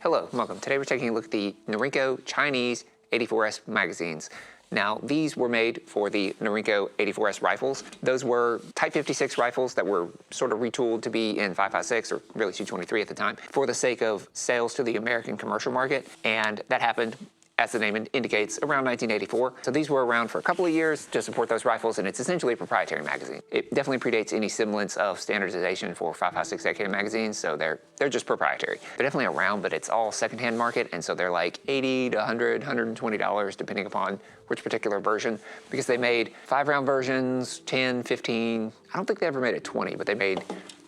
Hello, welcome. Today we're taking a look at the Norinco Chinese 84S magazines. Now, these were made for the Norinco 84S rifles. Those were Type 56 rifles that were sort of retooled to be in 5.56, or really 223 at the time, for the sake of sales to the American commercial market, and that happened, as the name indicates, around 1984. So these were around for a couple of years to support those rifles, and it's essentially a proprietary magazine. It definitely predates any semblance of standardization for 5.56 AK magazines, so they're just proprietary. They're definitely around, but it's all secondhand market, and so they're like $80 to $100, $120, depending upon which particular version, because they made 5-round versions, 10, 15. I don't think they ever made a 20, but they made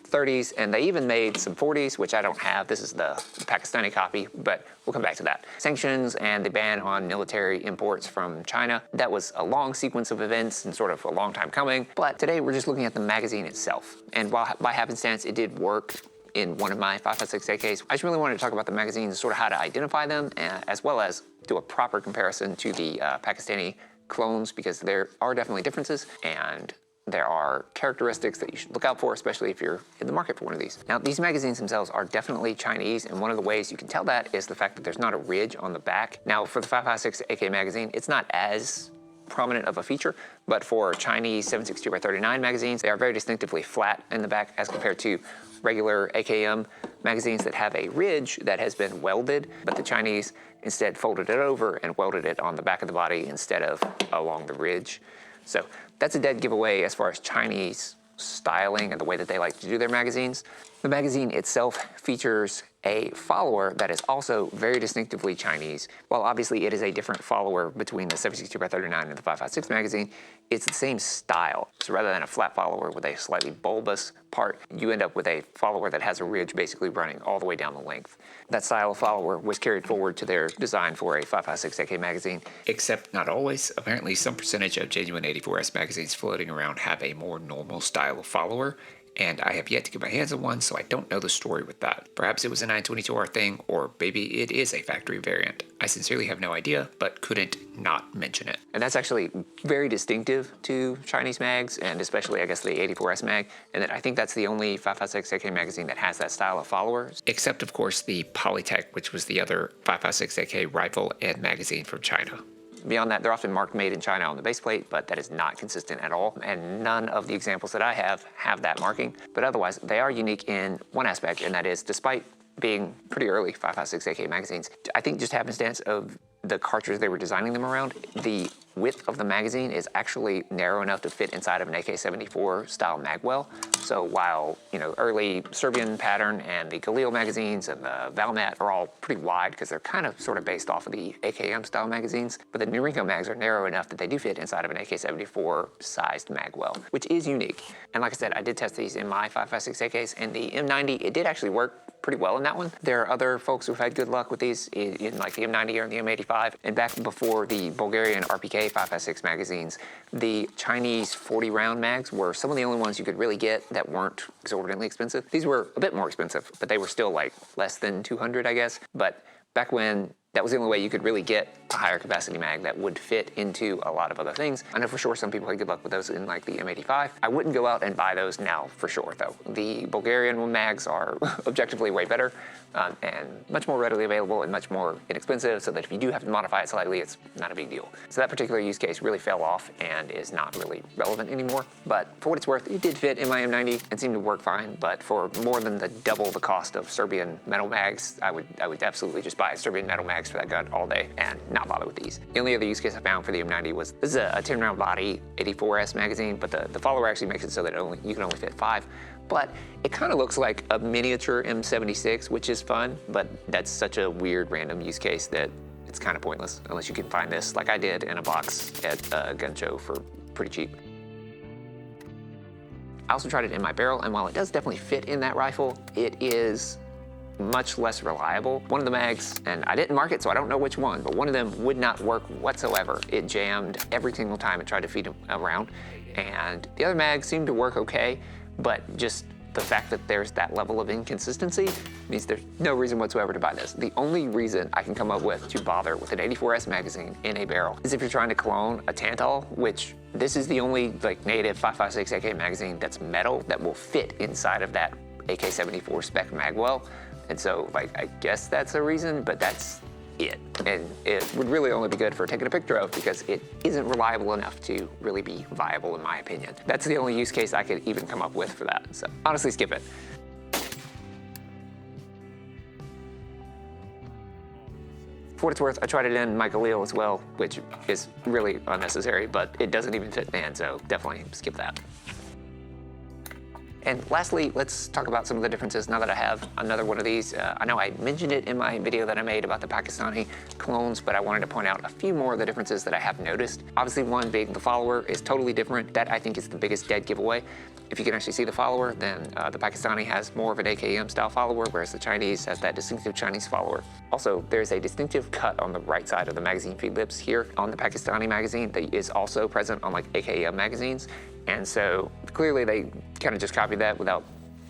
30s, and they even made some 40s, which I don't have. This is the Pakistani copy, but we'll come back to that. Sanctions and the ban on military imports from China, that was a long sequence of events and sort of a long time coming, but today we're just looking at the magazine itself. And while by happenstance it did work in one of my 5.56 AKs, I just really wanted to talk about the magazines, sort of how to identify them, as well as do a proper comparison to the Pakistani clones, because there are definitely differences, and there are characteristics that you should look out for, especially if you're in the market for one of these. Now, these magazines themselves are definitely Chinese, and one of the ways you can tell that is the fact that there's not a ridge on the back. Now, for the 5.56 AK magazine, it's not as prominent of a feature, but for Chinese 7.62x39 magazines, they are very distinctively flat in the back as compared to regular AKM magazines that have a ridge that has been welded, but the Chinese instead folded it over and welded it on the back of the body instead of along the ridge. So that's a dead giveaway as far as Chinese styling and the way that they like to do their magazines. The magazine itself features a follower that is also very distinctively Chinese. While obviously it is a different follower between the 7.62x39 and the 5.56 magazine, it's the same style. So rather than a flat follower with a slightly bulbous part, you end up with a follower that has a ridge basically running all the way down the length. That style of follower was carried forward to their design for a 5.56 AK magazine. Except not always. Apparently some percentage of genuine 84S magazines floating around have a more normal style of follower, and I have yet to get my hands on one, so I don't know the story with that. Perhaps it was a 922R thing, or maybe it is a factory variant. I sincerely have no idea, but couldn't not mention it. And that's actually very distinctive to Chinese mags, and especially, I guess, the 84S mag, and that I think that's the only 5.56 AK magazine that has that style of followers. Except, of course, the Polytech, which was the other 5.56 AK rifle and magazine from China. Beyond that, they're often marked made in China on the base plate, but that is not consistent at all, and none of the examples that I have that marking. But otherwise, they are unique in one aspect, and that is, despite being pretty early 5.56 AK magazines, I think just happenstance of the cartridge they were designing them around, the width of the magazine is actually narrow enough to fit inside of an AK-74 style magwell. So while, you know, early Serbian pattern and the Galil magazines and the Valmet are all pretty wide because they're kind of sort of based off of the AKM style magazines, but the Norinco mags are narrow enough that they do fit inside of an AK-74 sized magwell, which is unique. And like I said, I did test these in my 5.56 AKs, and the M90, it did actually work pretty well in that one. There are other folks who've had good luck with these in like the M90 or the M85. And back before the Bulgarian RPK 5.56 magazines, the Chinese 40-round mags were some of the only ones you could really get that weren't exorbitantly expensive. These were a bit more expensive, but they were still like less than 200, I guess. But back when that was the only way you could really get a higher capacity mag that would fit into a lot of other things. I know for sure some people had good luck with those in like the M85. I wouldn't go out and buy those now for sure though. The Bulgarian mags are objectively way better and much more readily available and much more inexpensive, so that if you do have to modify it slightly, it's not a big deal. So that particular use case really fell off and is not really relevant anymore. But for what it's worth, it did fit in my M90 and seemed to work fine. But for more than the double the cost of Serbian metal mags, I would absolutely just buy Serbian metal mags for that gun all day and not bother with these. The only other use case I found for the M90 was, this is a 10-round body 84S magazine, but the follower actually makes it so that you can only fit 5. But it kind of looks like a miniature M76, which is fun, but that's such a weird random use case that it's kind of pointless unless you can find this, like I did, in a box at a gun show for pretty cheap. I also tried it in my Beryl, and while it does definitely fit in that rifle, it is much less reliable. One of the mags, and I didn't mark it so I don't know which one, but one of them would not work whatsoever. It jammed every single time it tried to feed around, and the other mags seemed to work okay, but just the fact that there's that level of inconsistency means there's no reason whatsoever to buy this. The only reason I can come up with to bother with an 84S magazine in a Beryl is if you're trying to clone a Tantal, which this is the only like native 5.56 AK magazine that's metal that will fit inside of that AK-74 spec magwell. And so, like, I guess that's a reason, but that's it. And it would really only be good for taking a picture of because it isn't reliable enough to really be viable in my opinion. That's the only use case I could even come up with for that. So honestly, skip it. For what it's worth, I tried it in my Galil as well, which is really unnecessary, but it doesn't even fit in hand, so definitely skip that. And lastly, let's talk about some of the differences now that I have another one of these. I know I mentioned it in my video that I made about the Pakistani clones, but I wanted to point out a few more of the differences that I have noticed. Obviously, one being the follower is totally different. That I think is the biggest dead giveaway. If you can actually see the follower, then the Pakistani has more of an AKM style follower, whereas the Chinese has that distinctive Chinese follower. Also, there's a distinctive cut on the right side of the magazine feed lips here on the Pakistani magazine that is also present on like AKM magazines. And so clearly they kind of just copied that without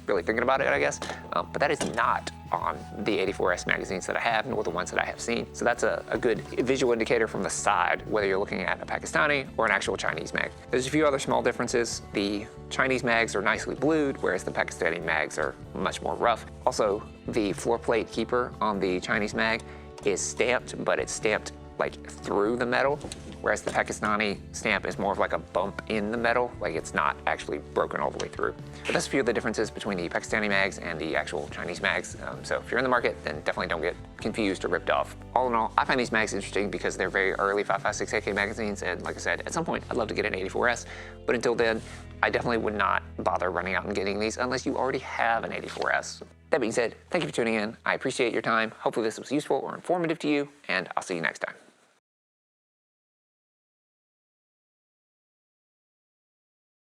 really thinking about it, I guess. But that is not on the 84S magazines that I have, nor the ones that I have seen. So that's a good visual indicator from the side, whether you're looking at a Pakistani or an actual Chinese mag. There's a few other small differences. The Chinese mags are nicely blued, whereas the Pakistani mags are much more rough. Also, the floor plate keeper on the Chinese mag is stamped, but it's stamped like through the metal, whereas the Pakistani stamp is more of like a bump in the metal, like it's not actually broken all the way through. But that's a few of the differences between the Pakistani mags and the actual Chinese mags. So if you're in the market, then definitely don't get confused or ripped off. All in all, I find these mags interesting because they're very early 5.56 AK magazines, and like I said, at some point I'd love to get an 84S, but until then, I definitely would not bother running out and getting these unless you already have an 84S. That being said, thank you for tuning in. I appreciate your time. Hopefully this was useful or informative to you, and I'll see you next time.